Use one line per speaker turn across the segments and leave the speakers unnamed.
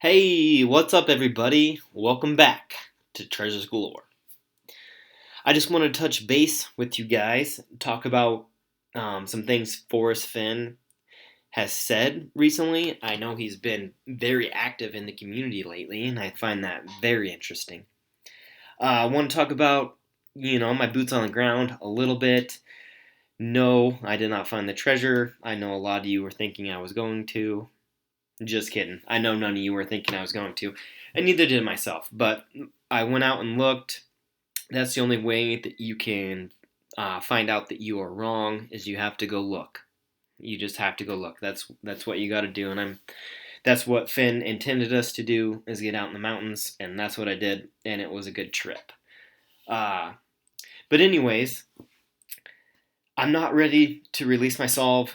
Hey, what's up, everybody? Welcome back to Treasures Galore. I just want to touch base with you guys, talk about some things Forrest Fenn has said recently. I know he's been very active in the community lately, and I find that very interesting. I want to talk about, my boots on the ground a little bit. No, I did not find the treasure. I know a lot of you were thinking I was going to. Just kidding. I know none of you were thinking I was going to, and neither did myself. But I went out and looked. That's the only way that you can find out that you are wrong is you have to go look. You just have to go look. That's what you got to do, and that's what Finn intended us to do is get out in the mountains, and that's what I did, and it was a good trip. Uh, but anyways, I'm not ready to release my solve.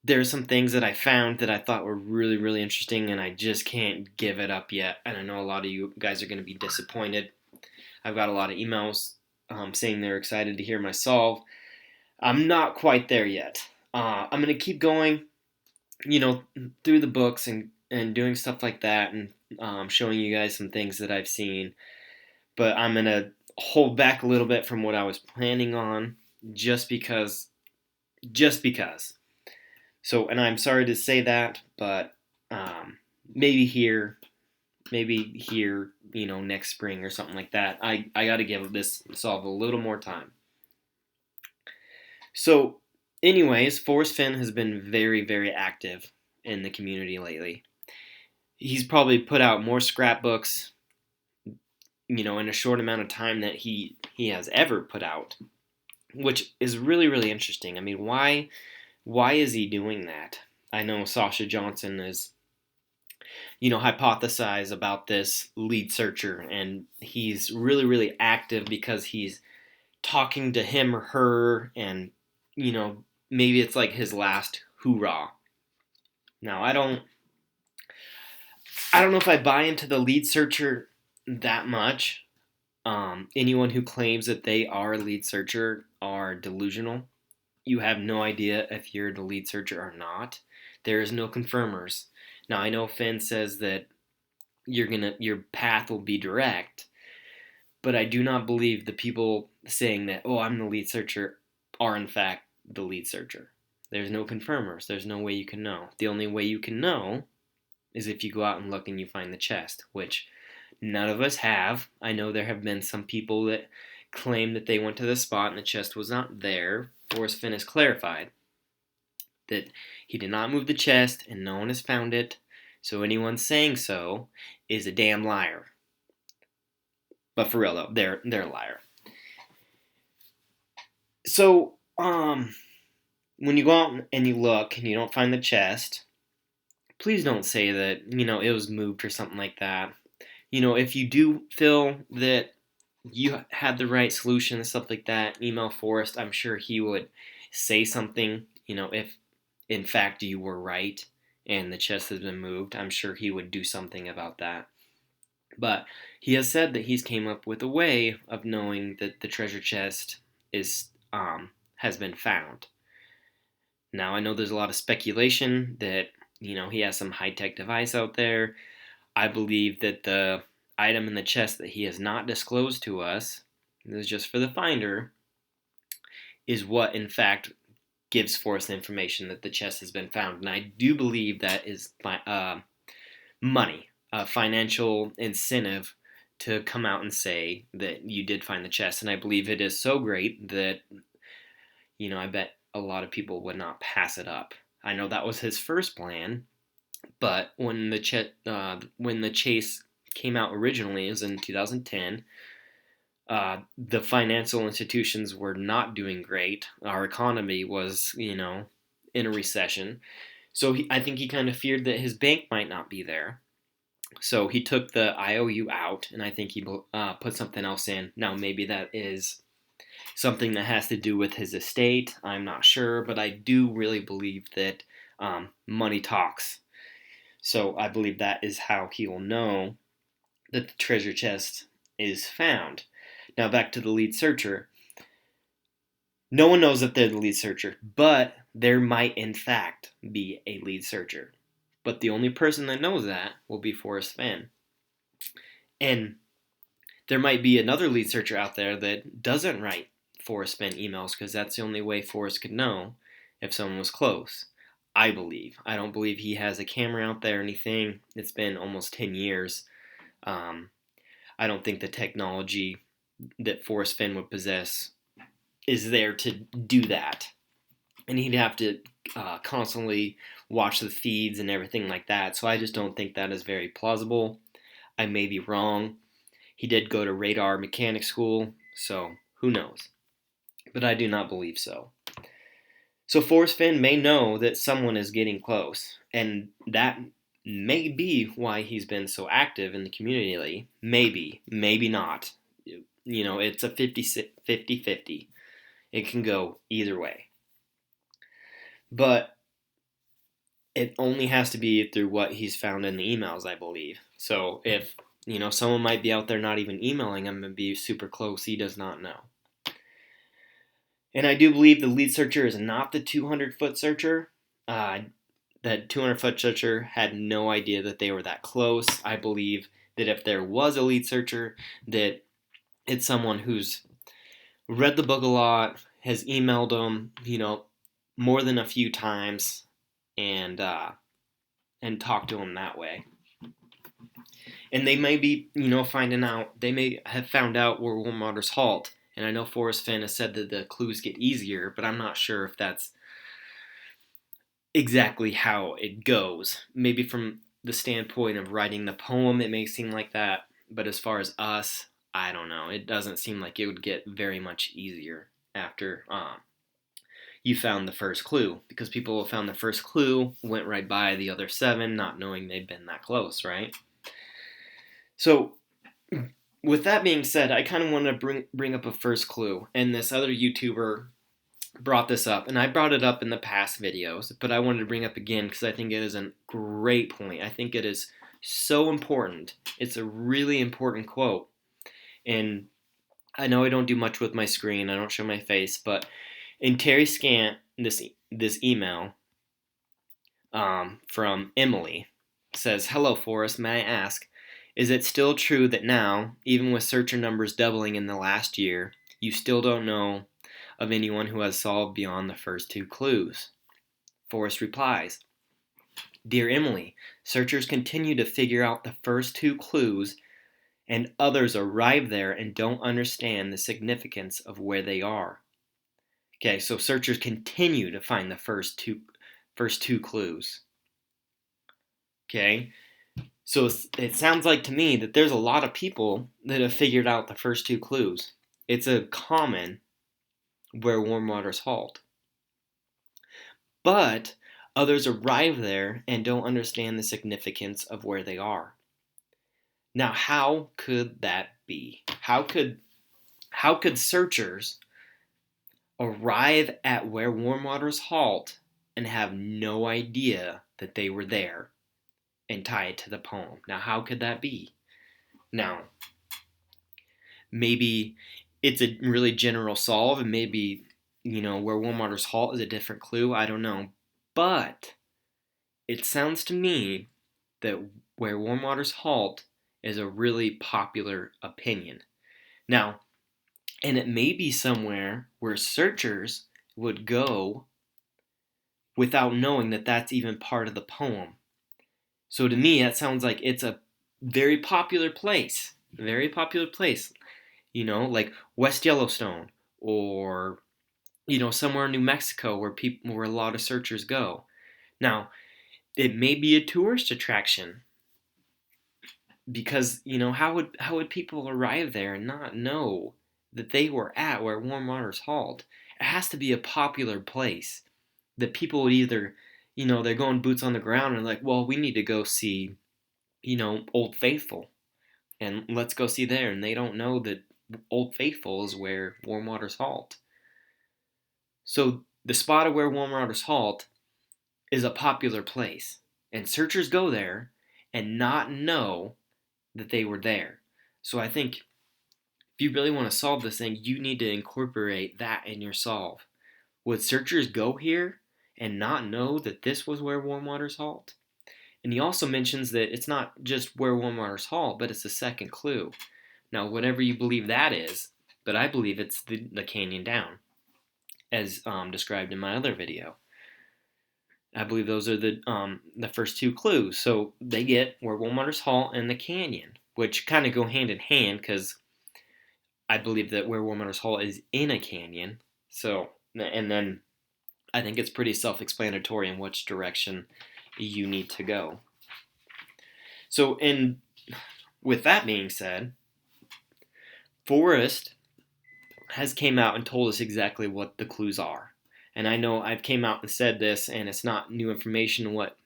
There's some things that I found that I thought were really, really interesting, and I just can't give it up yet. And I know a lot of you guys are going to be disappointed. I've got a lot of emails saying they're excited to hear my solve. I'm not quite there yet. I'm going to keep going, through the books and doing stuff like that and showing you guys some things that I've seen. But I'm going to hold back a little bit from what I was planning on just because. Just because. So, and I'm sorry to say that, but maybe here, next spring or something like that. I got to give this solve a little more time. So, anyways, Forrest Fenn has been very, very active in the community lately. He's probably put out more scrapbooks, in a short amount of time that he has ever put out, which is really, really interesting. I mean, why is he doing that? I know Sasha Johnson is, hypothesized about this lead searcher, and he's really, really active because he's talking to him or her, and, maybe it's like his last hoorah. Now, I don't know if I buy into the lead searcher that much. Anyone who claims that they are a lead searcher are delusional. You have no idea if you're the lead searcher or not. There is no confirmers. Now I know Finn says that your path will be direct, but I do not believe the people saying that, oh, I'm the lead searcher, are in fact the lead searcher. There's no confirmers. There's no way you can know. The only way you can know is if you go out and look and you find the chest, which none of us have. I know there have been some people that claim that they went to the spot and the chest was not there. Forrest Fenn has clarified that he did not move the chest and no one has found it, so anyone saying so is a damn liar. But for real though, they're a liar. So, when you go out and you look and you don't find the chest, please don't say that, it was moved or something like that. If you do feel that you had the right solution and stuff like that, email Forrest. I'm sure he would say something, if in fact you were right and the chest has been moved. I'm sure he would do something about that. But he has said that he's came up with a way of knowing that the treasure chest has been found. Now I know there's a lot of speculation that he has some high-tech device out there. I believe that the item in the chest that he has not disclosed to us, this is just for the finder, is what in fact gives Forrest the information that the chest has been found. And I do believe that is money, a financial incentive to come out and say that you did find the chest. And I believe it is so great that, I bet a lot of people would not pass it up. I know that was his first plan, but when the chase came out originally, it was in 2010. The financial institutions were not doing great. Our economy was, in a recession. So I think he kind of feared that his bank might not be there. So he took the IOU out, and I think he put something else in. Now, maybe that is something that has to do with his estate. I'm not sure, but I do really believe that money talks. So I believe that is how he will know that the treasure chest is found. Now back to the lead searcher. No one knows that they're the lead searcher, but there might in fact be a lead searcher. But the only person that knows that will be Forrest Fenn. And there might be another lead searcher out there that doesn't write Forrest Fenn emails because that's the only way Forrest could know if someone was close. I believe. I don't believe he has a camera out there or anything. It's been almost 10 years. I don't think the technology that Forrest Fenn would possess is there to do that. And he'd have to constantly watch the feeds and everything like that. So I just don't think that is very plausible. I may be wrong. He did go to radar mechanic school, so who knows? But I do not believe so. So Forrest Fenn may know that someone is getting close, and that may be why he's been so active in the community lately. Maybe, maybe not. You know, it's a 50-50. It can go either way. But it only has to be through what he's found in the emails, I believe. So if, someone might be out there not even emailing him and be super close, he does not know. And I do believe the lead searcher is not the 200-foot searcher. That 200-foot searcher had no idea that they were that close. I believe that if there was a lead searcher, that it's someone who's read the book a lot, has emailed them, more than a few times, and talked to them that way. And they may be, finding out, they may have found out where warm waters halt. And I know Forrest Fenn has said that the clues get easier, but I'm not sure if that's exactly how it goes. Maybe from the standpoint of writing the poem, it may seem like that. But as far as us, I don't know. It doesn't seem like it would get very much easier after you found the first clue. Because people who found the first clue went right by the other 7, not knowing they'd been that close, right? So with that being said, I kind of want to bring up a first clue, and this other YouTuber brought this up, and I brought it up in the past videos, but I wanted to bring it up again because I think it is a great point. I think it is so important. It's a really important quote, and I know I don't do much with my screen. I don't show my face, but in Tarry Scant, this email from Emily says, "Hello, Forrest. May I ask, is it still true that now, even with searcher numbers doubling in the last year, you still don't know of anyone who has solved beyond the first 2 clues?" Forrest replies, "Dear Emily, searchers continue to figure out the first 2 clues, and others arrive there and don't understand the significance of where they are." Okay, so searchers continue to find the first two clues. Okay, so it sounds like to me that there's a lot of people that have figured out the first 2 clues. It's a common where warm waters halt. But others arrive there and don't understand the significance of where they are. Now, how could that be? How could searchers arrive at where warm waters halt and have no idea that they were there and tie it to the poem? Now, how could that be? Now, maybe it's a really general solve, and maybe, where warm waters halt is a different clue. I don't know. But it sounds to me that where warm waters halt is a really popular opinion. Now, and it may be somewhere where searchers would go without knowing that that's even part of the poem. So to me, that sounds like it's a very popular place. Very popular place. Like West Yellowstone, or somewhere in New Mexico where a lot of searchers go. Now, it may be a tourist attraction because how would people arrive there and not know that they were at where warm waters halt? It has to be a popular place that people would either they're going boots on the ground and like, well, we need to go see Old Faithful, and let's go see there, and they don't know that Old Faithful is where warm waters halt. So the spot of where warm waters halt is a popular place, and searchers go there and not know that they were there. So I think if you really want to solve this thing, you need to incorporate that in your solve. Would searchers go here and not know that this was where warm waters halt? And he also mentions that it's not just where One Waters Halt, but it's the second clue. Now, whatever you believe that is, but I believe it's the canyon down, as described in my other video. I believe those are the first two clues. So they get where One Waters Halt and the canyon, which kind of go hand in hand because I believe that where One Waters Halt is in a canyon. So, and then I think it's pretty self-explanatory in which direction you need to go. So, with that being said, Forrest has came out and told us exactly what the clues are. And I know I've came out and said this, and it's not new information what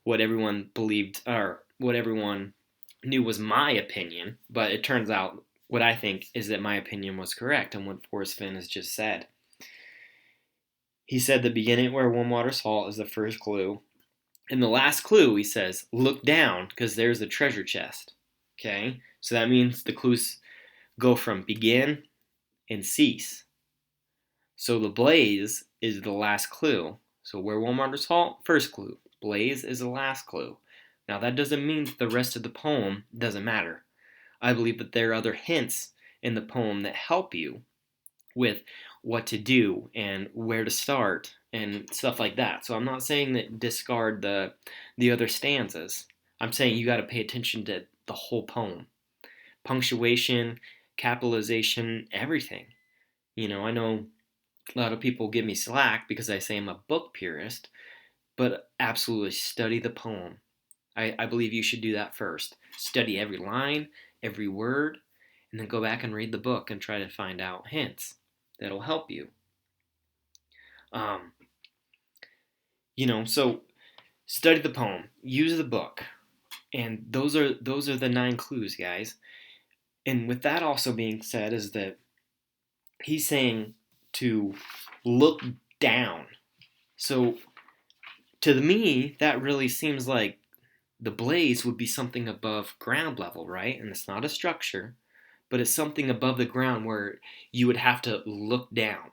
everyone believed or what everyone knew was my opinion, but it turns out what I think is that my opinion was correct on what Forrest Fenn has just said. He said the beginning where One Waters Halt is the first clue. In the last clue, he says, look down because there's the treasure chest. Okay? So that means the clues go from begin and cease. So the blaze is the last clue. So where One Waters Halt, first clue. Blaze is the last clue. Now that doesn't mean that the rest of the poem doesn't matter. I believe that there are other hints in the poem that help you with what to do and where to start and stuff like that. So I'm not saying that discard the other stanzas. I'm saying you got to pay attention to the whole poem. Punctuation, capitalization, everything. I know a lot of people give me slack because I say I'm a book purist, but absolutely study the poem. I believe you should do that first. Study every line, every word, and then go back and read the book and try to find out hints that'll help you. So study the poem, use the book, and those are the 9 clues, guys. And with that also being said, is that he's saying to look down. So to me, that really seems like the blaze would be something above ground level, right? And it's not a structure, but it's something above the ground where you would have to look down.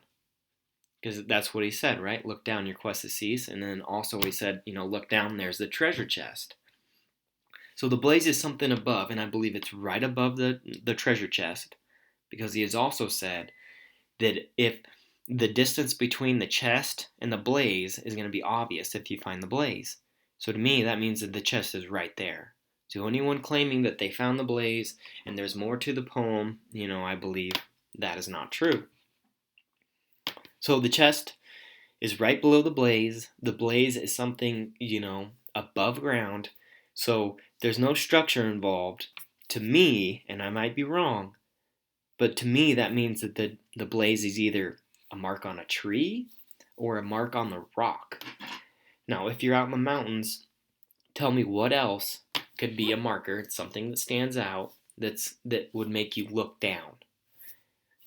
Because that's what he said, right? Look down, your quest has ceased. And then also he said, look down, there's the treasure chest. So the blaze is something above, and I believe it's right above the treasure chest. Because he has also said that if the distance between the chest and the blaze is going to be obvious if you find the blaze. So to me, that means that the chest is right there. So anyone claiming that they found the blaze and there's more to the poem, I believe that is not true. So the chest is right below the blaze. The blaze is something, above ground. So there's no structure involved. To me, and I might be wrong, but to me that means that the blaze is either a mark on a tree or a mark on the rock. Now, if you're out in the mountains, tell me what else could be a marker. It's something that stands out that would make you look down.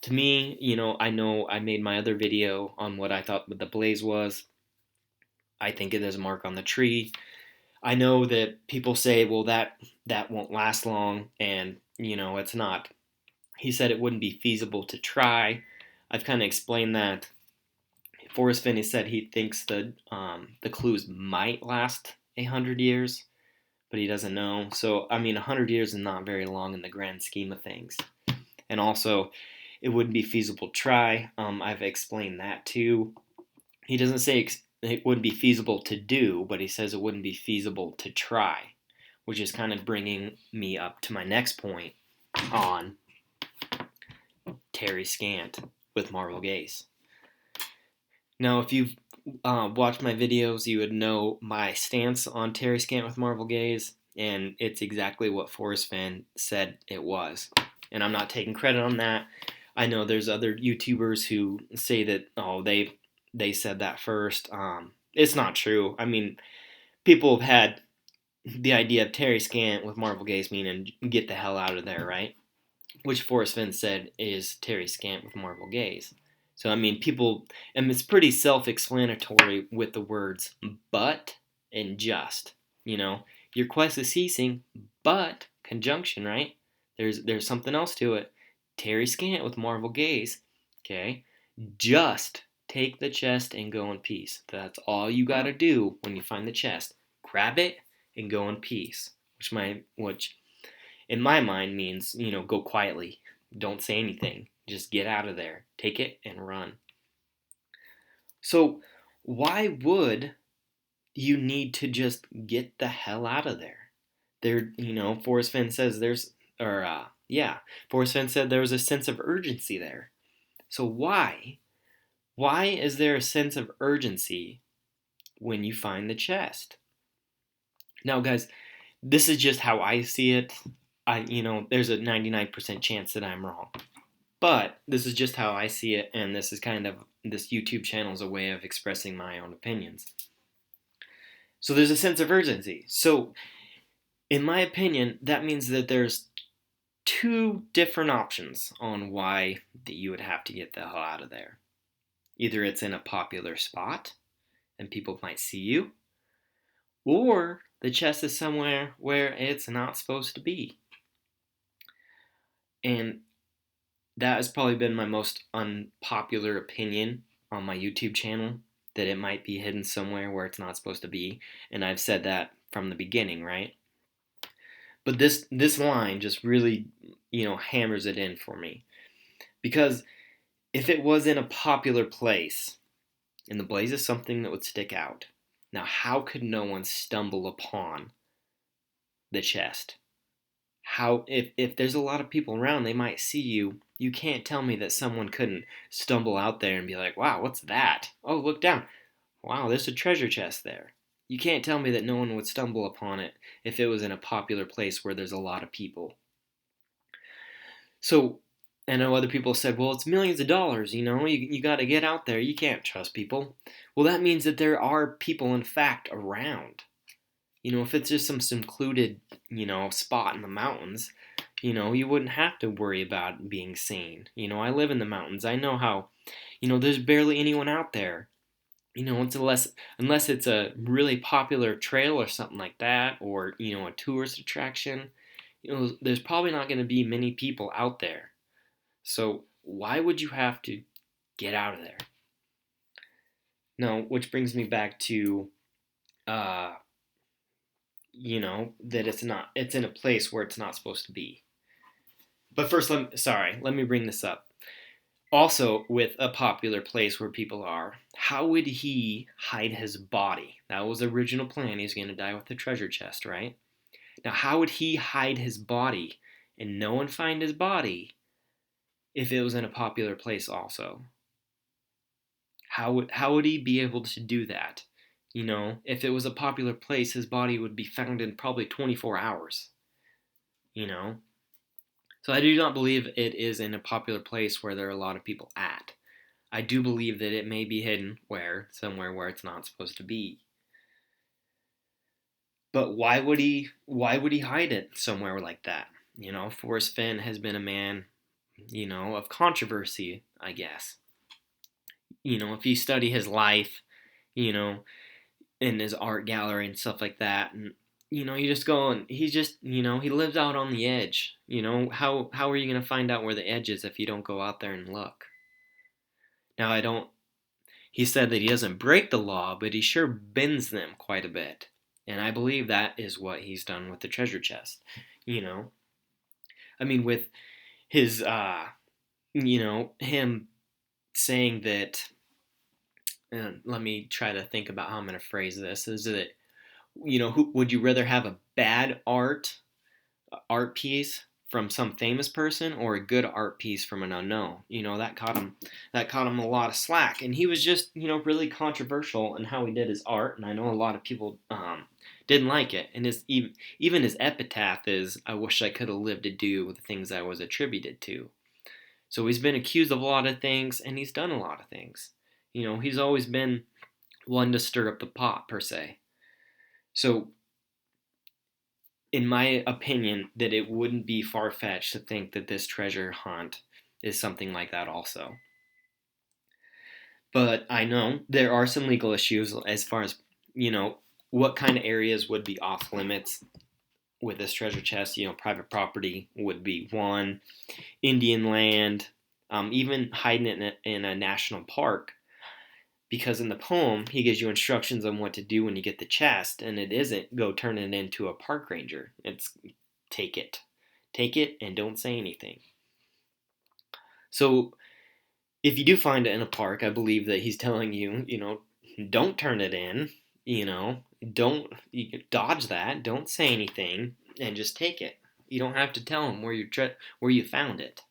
To me, I know I made my other video on what I thought the blaze was. I think it is a mark on the tree. I know that people say, well, that won't last long, and, it's not. He said it wouldn't be feasible to try. I've kind of explained that. Forrest Fenn said he thinks the clues might last 100 years, but he doesn't know. So, 100 years is not very long in the grand scheme of things. And also, it wouldn't be feasible to try. I've explained that too. He doesn't say it wouldn't be feasible to do, but he says it wouldn't be feasible to try, which is kind of bringing me up to my next point on Tarry Scant with Marvel Gaze. Now, if you've watched my videos, you would know my stance on Tarry Scant with Marvel Gaze, and it's exactly what Forrest Fenn said it was. And I'm not taking credit on that. I know there's other YouTubers who say that, they said that first. It's not true. People have had the idea of Tarry Scant with Marvel Gaze meaning get the hell out of there, right? Which Forrest Fenn said is Tarry Scant with Marvel Gaze. So, people, and it's pretty self-explanatory with the words but and just. Your quest is ceasing, but, conjunction, right? There's something else to it. Tarry Scant with Marvel Gaze, okay? Just take the chest and go in peace. That's all you gotta do when you find the chest. Grab it and go in peace, which in my mind means, go quietly. Don't say anything. Just get out of there. Take it and run. So, why would you need to just get the hell out of there? Forrest Fenn says Forrest Fenn said there was a sense of urgency there. So why? Why is there a sense of urgency when you find the chest? Now, guys, this is just how I see it. There's a 99% chance that I'm wrong. But this is just how I see it, and this is kind of, this YouTube channel is a way of expressing my own opinions. So there's a sense of urgency. So, in my opinion, that means that there's two different options on why that you would have to get the hell out of there. Either it's in a popular spot, and people might see you, or the chest is somewhere where it's not supposed to be. And that has probably been my most unpopular opinion on my YouTube channel, that it might be hidden somewhere where it's not supposed to be. And I've said that from the beginning, right? But this line just really, hammers it in for me. Because if it was in a popular place, and the blaze is something that would stick out, now how could no one stumble upon the chest? How, if there's a lot of people around, they might see you. You can't tell me that someone couldn't stumble out there and be like, wow, what's that? Oh, look down. Wow, there's a treasure chest there. You can't tell me that no one would stumble upon it if it was in a popular place where there's a lot of people. So, I know other people said, well, it's millions of dollars, you got to get out there. You can't trust people. Well, that means that there are people, in fact, around. If it's just some secluded, spot in the mountains, you wouldn't have to worry about being seen. I live in the mountains. I know how, there's barely anyone out there. It's unless it's a really popular trail or something like that, or, a tourist attraction, there's probably not going to be many people out there. So why would you have to get out of there? Now, which brings me back to, that it's in a place where it's not supposed to be. But first, let me bring this up. Also, with a popular place where people are, how would he hide his body? That was the original plan. He's going to die with the treasure chest, right? Now, how would he hide his body and no one find his body if it was in a popular place also? How would he be able to do that? If it was a popular place, his body would be found in probably 24 hours. So I do not believe it is in a popular place where there are a lot of people at. I do believe that it may be hidden somewhere where it's not supposed to be. But why would he hide it somewhere like that? Forrest Fenn has been a man, of controversy, I guess. If you study his life, in his art gallery and stuff like that, and you just go and he lives out on the edge. How are you going to find out where the edge is if you don't go out there and look? Now, he said that he doesn't break the law, but he sure bends them quite a bit. And I believe that is what he's done with the treasure chest. With his, him saying that, let me try to think about how I'm going to phrase this, is that, would you rather have a bad art piece from some famous person or a good art piece from an unknown? That caught him a lot of slack, and he was just, really controversial in how he did his art, and I know a lot of people didn't like it, and even his epitaph is, I wish I could have lived to do the things I was attributed to. So he's been accused of a lot of things, and he's done a lot of things. He's always been one to stir up the pot, per se. So, in my opinion, that it wouldn't be far-fetched to think that this treasure hunt is something like that also. But I know there are some legal issues as far as, what kind of areas would be off limits with this treasure chest. Private property would be one, Indian land, even hiding it in a national park. Because in the poem, he gives you instructions on what to do when you get the chest, and it isn't go turn it into a park ranger. It's take it. Take it and don't say anything. So if you do find it in a park, I believe that he's telling you, don't turn it in, don't dodge that, don't say anything, and just take it. You don't have to tell him where you found it.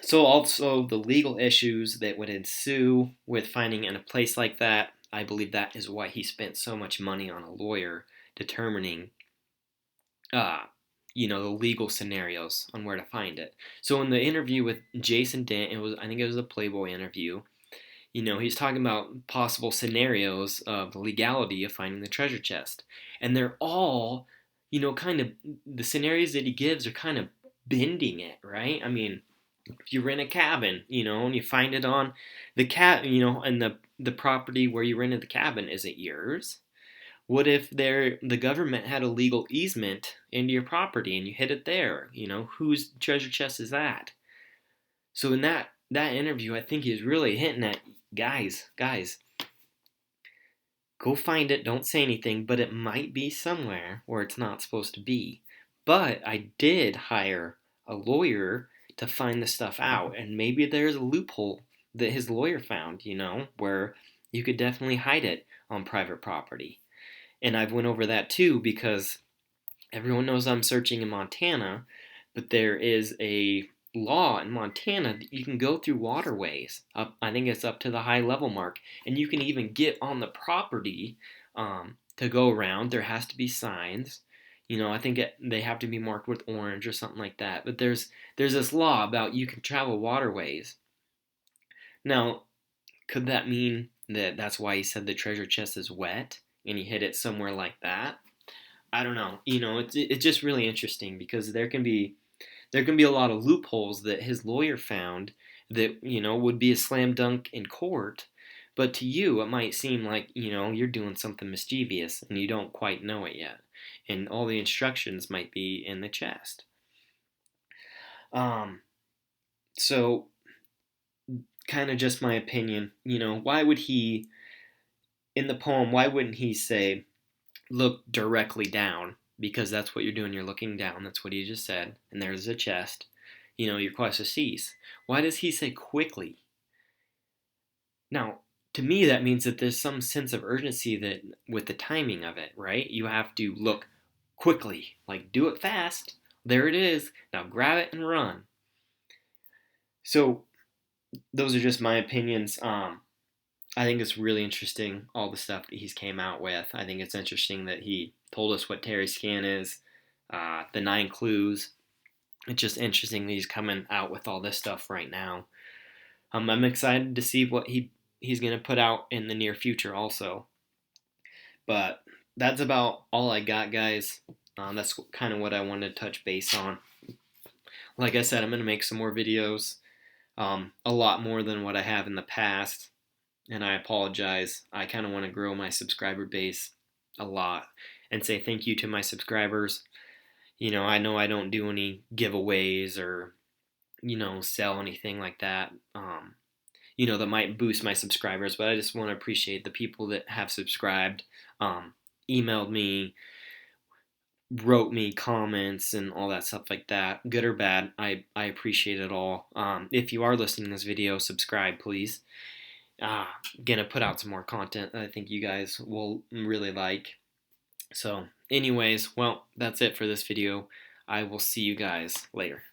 So also the legal issues that would ensue with finding in a place like that, I believe that is why he spent so much money on a lawyer determining uh, the legal scenarios on where to find it. So in the interview with Jason Dent, I think it was a Playboy interview. He's talking about possible scenarios of the legality of finding the treasure chest, and they're all, kind of the scenarios that he gives are kind of bending it, right? I mean, if you rent a cabin, and you find it on and the property where you rented the cabin, is it yours? What if the government had a legal easement into your property and you hid it there? Whose treasure chest is that? So in that interview, I think he's really hinting at guys, go find it. Don't say anything, but it might be somewhere where it's not supposed to be. But I did hire a lawyer to find the stuff out, and maybe there's a loophole that his lawyer found, where you could definitely hide it on private property. And I've went over that too because everyone knows I'm searching in Montana, but there is a law in Montana that you can go through waterways. I think it's up to the high level mark, and you can even get on the property to go around. There has to be signs. I think they have to be marked with orange or something like that. But there's this law about you can travel waterways. Now, could that mean that that's why he said the treasure chest is wet and he hid it somewhere like that? I don't know. It's just really interesting because there can be a lot of loopholes that his lawyer found that would be a slam dunk in court, but to you it might seem like you're doing something mischievous and you don't quite know it yet, and all the instructions might be in the chest. So kind of just my opinion. Why would he in the poem? Why wouldn't he say look directly down? Because that's what you're doing. You're looking down. That's what he just said. And there's a chest. Your quest to cease. Why does he say quickly? Now, to me, that means that there's some sense of urgency that with the timing of it, right? You have to look quickly, like do it fast. There it is. Now grab it and run. So those are just my opinions. I think it's really interesting, all the stuff that he's came out with. I think it's interesting that he told us what Tarry Scant is, the 9 clues. It's just interesting that he's coming out with all this stuff right now. I'm excited to see what he's going to put out in the near future also. But that's about all I got, guys. That's kind of what I wanted to touch base on. Like I said, I'm going to make some more videos, a lot more than what I have in the past. And I apologize. I kind of want to grow my subscriber base a lot and say thank you to my subscribers. I know I don't do any giveaways or, sell anything like that, that might boost my subscribers. But I just want to appreciate the people that have subscribed, emailed me, wrote me comments and all that stuff like that, good or bad. I appreciate it all. If you are listening to this video, subscribe, please. Gonna put out some more content that I think you guys will really like. So anyways, well, that's it for this video. I will see you guys later.